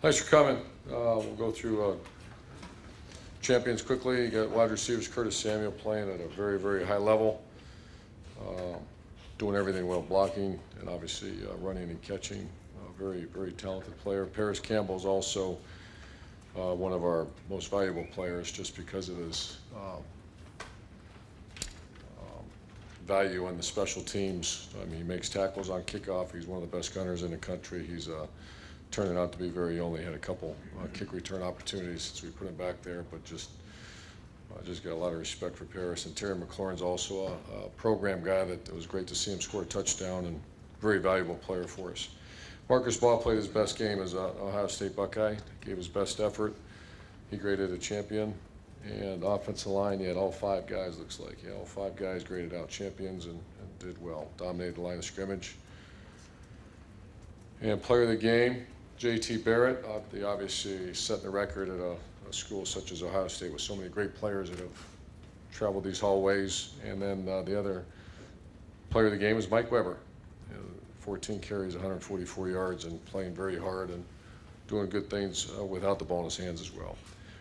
Thanks for coming. We'll go through champions quickly. You got wide receivers Curtis Samuel playing at a very, very high level, doing everything well, blocking and obviously running and catching. Very, very talented player. Paris Campbell is also one of our most valuable players just because of his value in the special teams. I mean, he makes tackles on kickoff. He's one of the best gunners in the country. He's turning out to be he only had a couple kick return opportunities since we put him back there, but just got a lot of respect for Paris. And Terry McLaurin's also a program guy that it was great to see him score a touchdown and very valuable player for us. Marcus Ball played his best game as an Ohio State Buckeye, gave his best effort. He graded a champion. And offensive line, he had all five guys, looks like. All five guys graded out champions and did well, dominated the line of scrimmage. And player of the game, J.T. Barrett, obviously setting the record at a school such as Ohio State with so many great players that have traveled these hallways. And then the other player of the game is Mike Weber. 14 carries, 144 yards, and playing very hard and doing good things without the ball in his hands as well.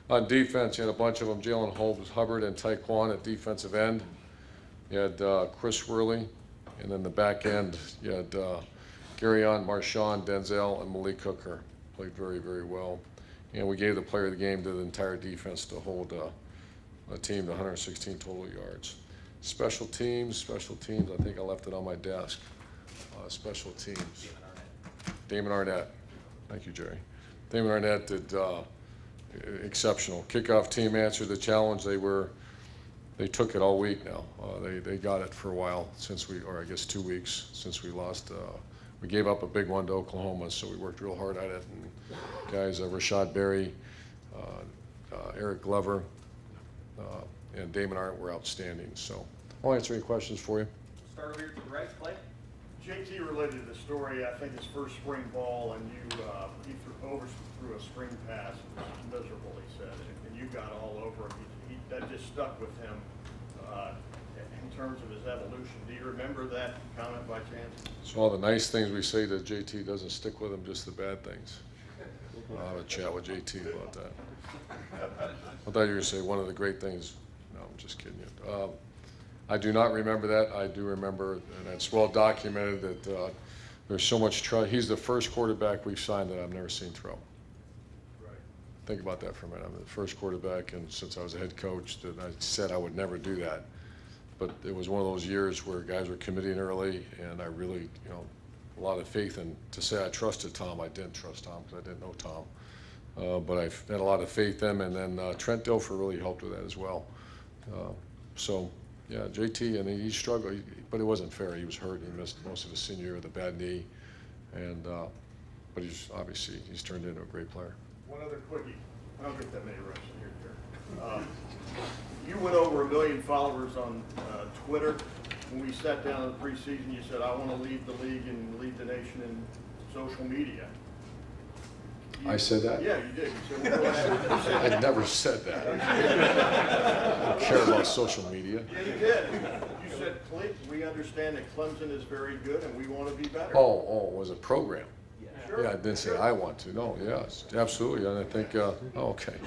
On defense, you had a bunch of them, Jalen Hubbard and Taekwon at defensive end. You had Chris Worley, and then the back end, you had Garyon, Marshawn, Denzel, and Malik Hooker. Played very, very well. And we gave the player of the game to the entire defense to hold a team to 116 total yards. Special teams, I think I left it on my desk. Special teams. Damon Arnett. Thank you, Jerry. Damon Arnett did exceptional. Kickoff team answered the challenge. They took it all week now. They got it for a while or I guess 2 weeks since we lost. We gave up a big one to Oklahoma, so we worked real hard at it. And guys, Rashad Berry, Eric Glover, and Damon Arnett were outstanding. So I'll answer any questions for you. Start over here to the right, Clay. JT related the story, I think his first spring ball, and he overthrew a screen pass. It was miserable, he said, and you got all over him. That just stuck with him in terms of his evolution. Do you remember that comment by chance? So all the nice things we say to JT doesn't stick with him, just the bad things. I'll have a chat with JT about that. I thought you were going to say one of the great things. No, I'm just kidding you. I do not remember that. I do remember, and it's well documented, that there's so much trust. He's the first quarterback we've signed that I've never seen throw. Right. Think about that for a minute. I'm the first quarterback, and since I was a head coach, that I said I would never do that. But it was one of those years where guys were committing early, and I really, a lot of faith in. To say I trusted Tom, I didn't trust Tom because I didn't know Tom. But I had a lot of faith in him, and then Trent Dilfer really helped with that as well. Yeah, JT, and he struggled, but it wasn't fair. He was hurt. He missed most of his senior year with a bad knee, and but he's turned into a great player. One other quickie. I don't get that many reps in here. You went over 1 million followers on Twitter. When we sat down in the preseason, you said, "I want to lead the league and lead the nation in social media." I said that? Yeah, you did. You said, I never said that. I don't care about social media. yeah, you did. You said, "We understand that Clemson is very good and we want to be better." Oh, it was a program. Sure. Yeah, I didn't say I want to. No, yes, absolutely. And I think, okay.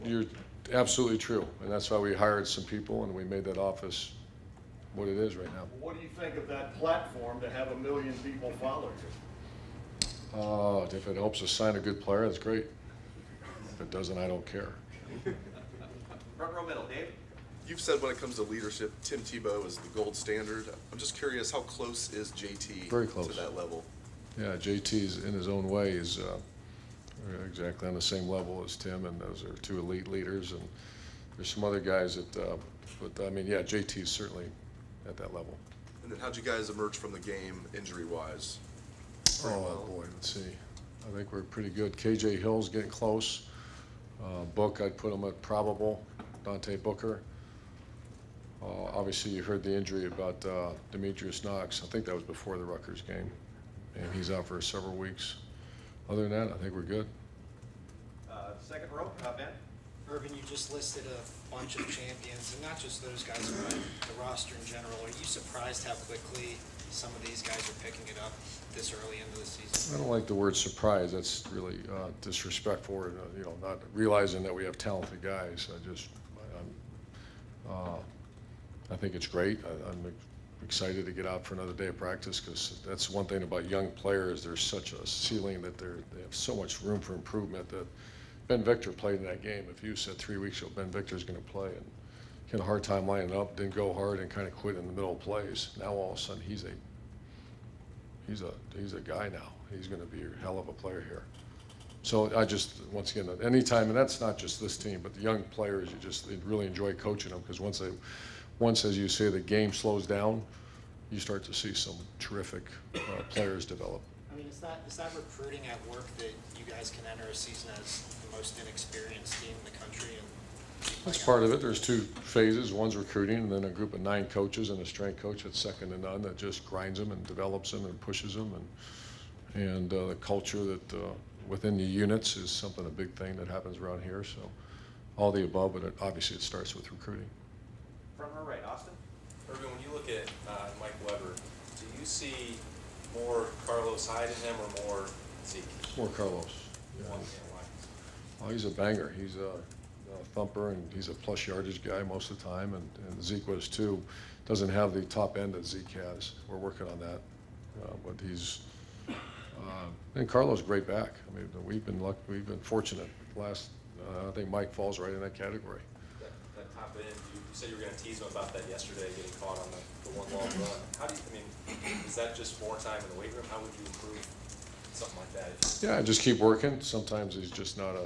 You're absolutely true. And that's why we hired some people and we made that office what it is right now. What do you think of that platform to have 1 million people follow you? If it helps us sign a good player, that's great. If it doesn't, I don't care. Front row middle, Dave. You've said when it comes to leadership, Tim Tebow is the gold standard. I'm just curious, how close is JT Very close. to that level? Yeah, JT's in his own way is exactly on the same level as Tim, and those are two elite leaders. And there's some other guys that, but I mean, yeah, JT's certainly at that level. And then how'd you guys emerge from the game injury-wise? Oh, boy, let's see. I think we're pretty good. KJ Hill's getting close. Book, I'd put him at probable. Dante Booker. Obviously, you heard the injury about Demetrius Knox. I think that was before the Rutgers game. And he's out for several weeks. Other than that, I think we're good. Second row, Ben. Irvin, you just listed a bunch of champions, and not just those guys, but the roster in general. Are you surprised how quickly some of these guys are picking it up this early into the season? I don't like the word surprise. That's really disrespectful, or, not realizing that we have talented guys. I think it's great. I'm excited to get out for another day of practice, because that's one thing about young players. There's such a ceiling that they have so much room for improvement. That Ben Victor played in that game. If you said 3 weeks ago Ben Victor's going to play, and he had a hard time lining up, didn't go hard, and kind of quit in the middle of plays. Now all of a sudden he's a guy now. He's going to be a hell of a player here. So I just, once again, anytime, and that's not just this team, but the young players, you really enjoy coaching them, because once, as you say, the game slows down, you start to see some terrific players develop. I mean, is that recruiting at work that you guys can enter a season as the most inexperienced team in the country? That's part of it. There's 2 phases. One's recruiting, and then a group of 9 coaches and a strength coach that's second to none, that just grinds them and develops them and pushes them. And the culture that within the units is a big thing that happens around here. So all the above, but obviously it starts with recruiting. Front row right, Austin. Irvin, when you look at Mike Weber, do you see more Carlos Hyde in him or more Zeke? More Carlos. Yeah. Why? Oh, he's a banger. He's a thumper, and he's a plus yardage guy most of the time, and Zeke was too. Doesn't have the top end that Zeke has. We're working on that, but he's and Carlos great back. I mean, we've been fortunate. I think Mike falls right in that category. That top end, you said you were going to tease him about that yesterday, getting caught on the one long run. How do you, is that just more time in the weight room? How would you improve something like that? Yeah, just keep working. Sometimes he's just not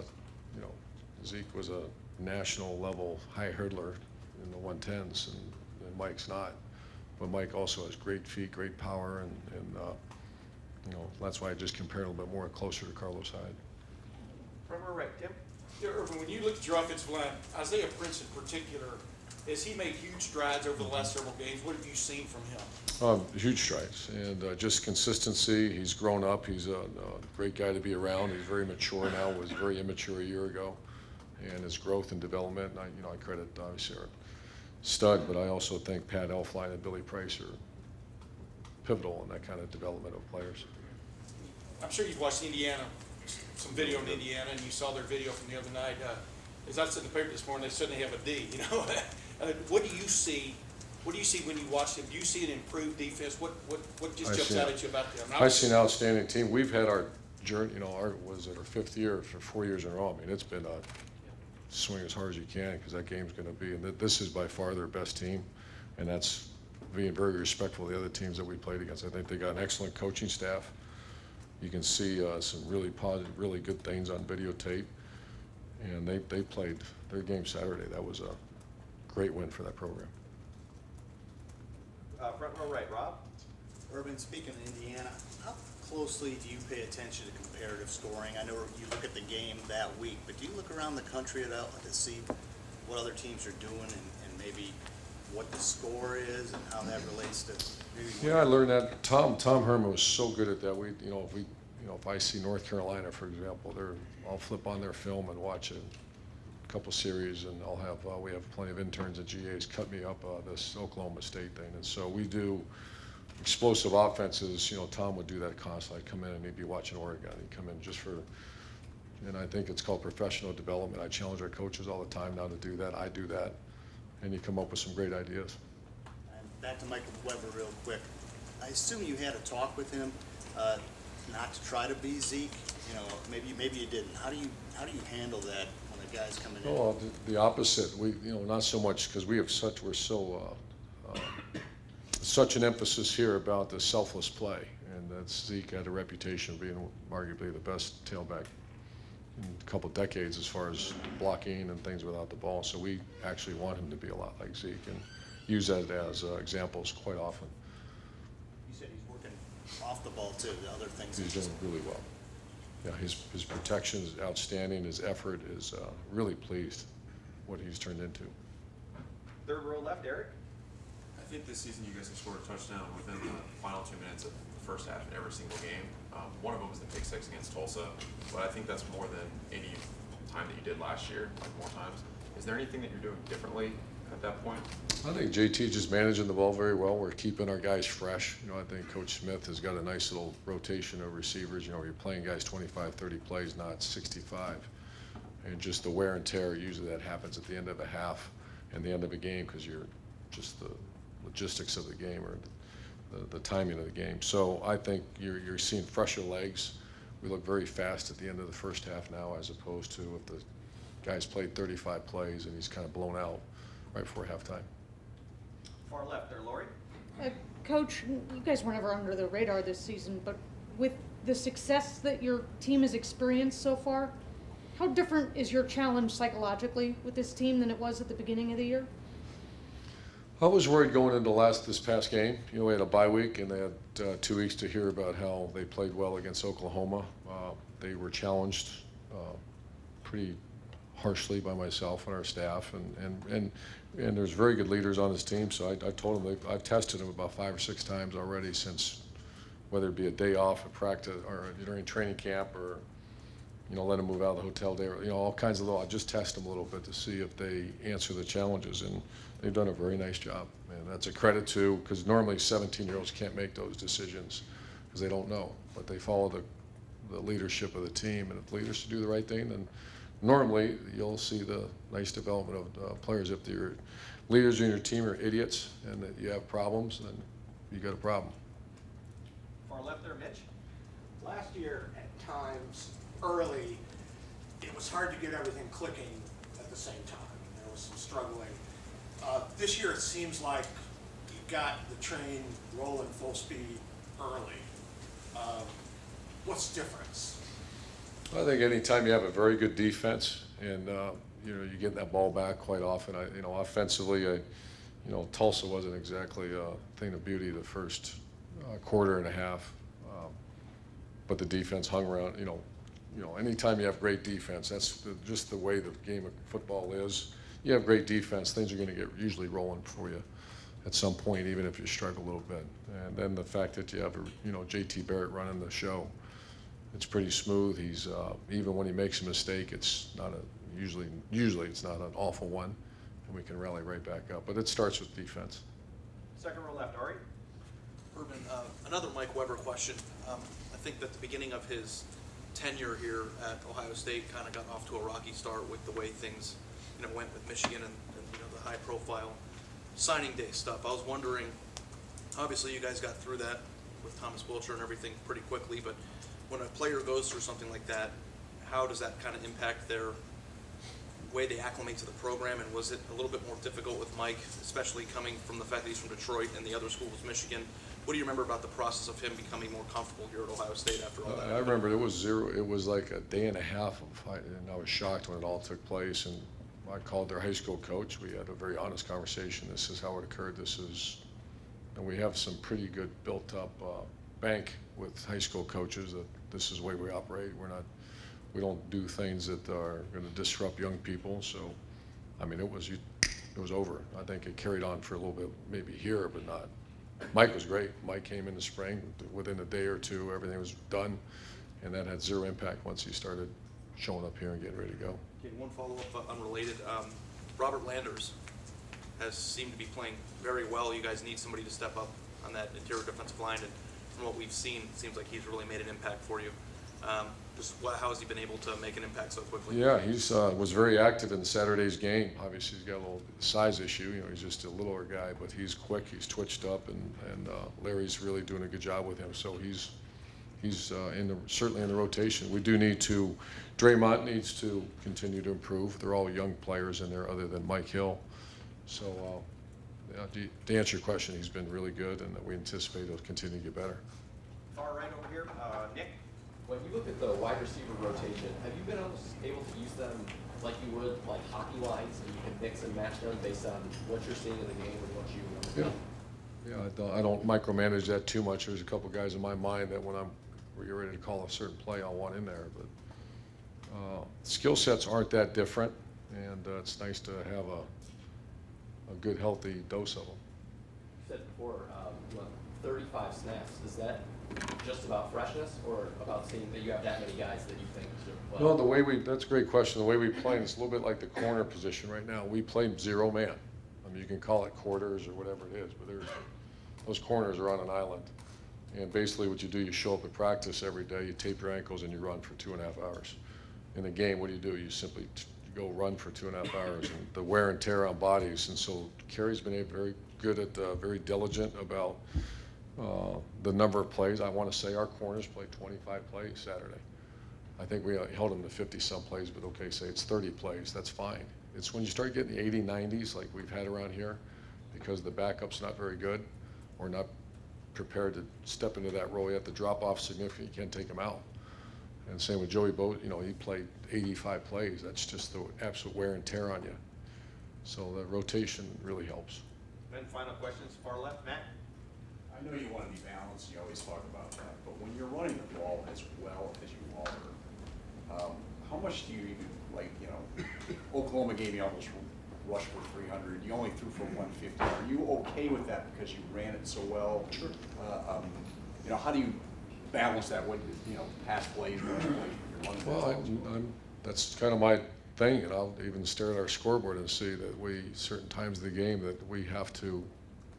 Zeke was a national level high hurdler in the 110s, and Mike's not. But Mike also has great feet, great power, and that's why I just compare a little bit more closer to Carlos Hyde. Front row right, Tim. Yeah, Irvin, when you look at your offensive line, Isaiah Prince in particular, has he made huge strides over the last several games? What have you seen from him? Huge strides, and just consistency. He's grown up. He's a great guy to be around. He's very mature now. Was very immature a year ago, and his growth and development. And I credit obviously our stud, but I also think Pat Elflein and Billy Price are pivotal in that kind of development of players. I'm sure you've watched Indiana, some video in Indiana, and you saw their video from the other night. As I said in the paper this morning, they suddenly have a D. What do you see? What do you see when you watch them? Do you see an improved defense? What just jumps out at you about them? I see an outstanding team. We've had our journey. Our 5th year for 4 years in a row. I mean, it's been a swing as hard as you can, because that game's going to be. And this is by far their best team, and that's being very respectful of the other teams that we played against. I think they got an excellent coaching staff. You can see some really positive, really good things on videotape, and they played their game Saturday. That was a great win for that program. Front row right, Rob. Urban, speaking of Indiana, how closely do you pay attention to comparative scoring? I know you look at the game that week, but do you look around the country to see what other teams are doing and maybe what the score is and how that relates to maybe? Yeah, I learned that. Tom Herman was so good at that. If I see North Carolina, for example, I'll flip on their film and watch a couple series, and we have plenty of interns at GAs cut me up this Oklahoma State thing, and so we do explosive offenses. Tom would do that constantly. I'd come in and he'd be watching Oregon. He'd come in and I think it's called professional development. I challenge our coaches all the time now to do that. I do that, and you come up with some great ideas. And back to Michael Weber real quick. I assume you had a talk with him, not to try to be Zeke. Maybe you didn't. How do you handle that when the guy's coming in? Well, the opposite. We, not so much, because we're such an emphasis here about the selfless play, and that Zeke had a reputation of being arguably the best tailback in a couple decades as far as blocking and things without the ball. So we actually want him to be a lot like Zeke and use that as examples quite often. You said he's working off the ball too, the other things. He's doing really well. Yeah, his protection is outstanding. His effort is really pleased what he's turned into. Third row left, Eric. I think this season you guys have scored a touchdown within the final 2 minutes of the first half in every single game. One of them was the pick six against Tulsa, but I think that's more than any time that you did last year, like more times. Is there anything that you're doing differently at that point? I think JT just managing the ball very well. We're keeping our guys fresh. You know, I think Coach Smith has got a nice little rotation of receivers. You know, you're playing guys 25, 30 plays, not 65. And just the wear and tear, usually that happens at the end of a half and the end of a game because you're just the logistics of the game or the timing of the game. So I think you're seeing fresher legs. We look very fast at the end of the first half now as opposed to if the guy's played 35 plays and he's kind of blown out right before halftime. Far left there, Lori. Coach, you guys were never under the radar this season, but with the success that your team has experienced so far, how different is your challenge psychologically with this team than it was at the beginning of the year? I was worried going into this past game. You know, we had a bye week and they had 2 weeks to hear about how they played well against Oklahoma. They were challenged pretty harshly by myself and our staff, and there's very good leaders on this team. So I told them I've tested them about 5 or 6 times already since, whether it be a day off at practice or during training camp or, you know, let them move out of the hotel day, or, you know, all kinds of little. I just test them a little bit to see if they answer the challenges, and they've done a very nice job. And that's a credit to, because normally 17-year-olds can't make those decisions because they don't know, but they follow the leadership of the team, and if leaders do the right thing, then normally you'll see the nice development of players. If your leaders in your team are idiots and that you have problems, then you got a problem. Far left there, Mitch. Last year, at times, early, it was hard to get everything clicking at the same time. There was some struggling. This year, it seems like you got the train rolling full speed early. What's the difference? I think anytime you have a very good defense and you know, you get that ball back quite often. You know, offensively, you know, Tulsa wasn't exactly a thing of beauty the first quarter and a half, but the defense hung around. You know, anytime you have great defense, that's just the way the game of football is. You have great defense, things are going to get usually rolling for you at some point, even if you struggle a little bit. And then the fact that you have, you know, JT Barrett running the show, it's pretty smooth. He's even when he makes a mistake, it's not a usually it's not an awful one, and we can rally right back up. But it starts with defense. Second row left, Ari. Urban, another Mike Weber question. I think that the beginning of his tenure here at Ohio State kind of got off to a rocky start with the way things, you know, went with Michigan and you know, the high-profile signing day stuff. I was wondering, obviously you guys got through that with Thomas Wilcher and everything pretty quickly, but when a player goes through something like that, how does that kind of impact their way they acclimate to the program? And was it a little bit more difficult with Mike, especially coming from the fact that he's from Detroit and the other school was Michigan? What do you remember about the process of him becoming more comfortable here at Ohio State after all that? I remember it was zero. It was like a day and a half and I was shocked when it all took place. And I called their high school coach. We had a very honest conversation. This is how it occurred. And we have some pretty good built-up bank with high school coaches that this is the way we operate. We don't do things that are going to disrupt young people. So, I mean, it was over. I think it carried on for a little bit, maybe here, but not. Mike was great. Mike came in the spring. Within a day or two, everything was done, and that had zero impact once he started showing up here and getting ready to go. Okay, one follow-up, unrelated. Robert Landers has seemed to be playing very well. You guys need somebody to step up on that interior defensive line, and from what we've seen, it seems like he's really made an impact for you. How has he been able to make an impact so quickly? Yeah, he's was very active in Saturday's game. Obviously, he's got a little size issue. You know, he's just a littler guy, but he's quick. He's twitched up, and Larry's really doing a good job with him. So he's certainly in the rotation. We do need to. Draymond needs to continue to improve. They're all young players in there, other than Mike Hill. So to answer your question, he's been really good, and we anticipate he'll continue to get better. Far right over here, Nick. When you look at the wide receiver rotation, have you been able to use them like you would like hockey lines, and you can mix and match them based on what you're seeing in the game and what you Yeah, I don't micromanage that too much. There's a couple guys in my mind that when we're ready to call a certain play, I'll want in there. But skill sets aren't that different, and it's nice to have a good, healthy dose of them. You said before, you want 35 snaps. Is that just about freshness, or about seeing that you have that many guys that you think should play? No, that's a great question. The way we play, it's a little bit like the corner position right now. We play zero man. I mean, you can call it quarters or whatever it is, but those corners are on an island. And basically what you do, you show up at practice every day, you tape your ankles and you run for 2.5 hours. In the game, what do? You simply go run for 2.5 hours, and the wear and tear on bodies. And so Kerry's been very good at, very diligent about the number of plays. I want to say our corners played 25 plays Saturday. I think we held them to 50-some plays, but okay, say it's 30 plays, that's fine. It's when you start getting the 80, 90s like we've had around here, because the backup's not very good or not prepared to step into that role yet. The drop-off significant, you can't take them out. And same with Joey Boat, you know, he played 85 plays. That's just the absolute wear and tear on you. So the rotation really helps. And final questions, far left, Matt? I know you want to be balanced, you always talk about that, but when you're running the ball as well as you are, how much do you even, like, you know, Oklahoma game, you almost rushed for 300, you only threw for 150. Are you okay with that because you ran it so well? Sure. You know, how do you balance that with, you know, pass plays, rush plays, when you're running that Well, that's kind of my thing, and I'll even stare at our scoreboard and see that certain times of the game that we have to,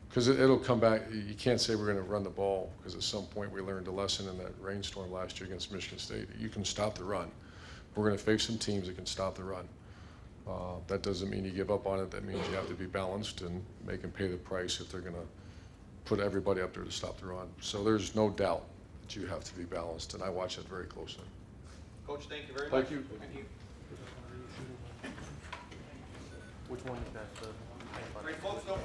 because it'll come back. You can't say we're going to run the ball, because at some point we learned a lesson in that rainstorm last year against Michigan State. You can stop the run. We're going to face some teams that can stop the run. That doesn't mean you give up on it. That means you have to be balanced and make them pay the price if they're going to put everybody up there to stop the run. So there's no doubt that you have to be balanced, and I watch that very closely. Coach, thank you very much. Thank you. Which one is that? All right, folks, don't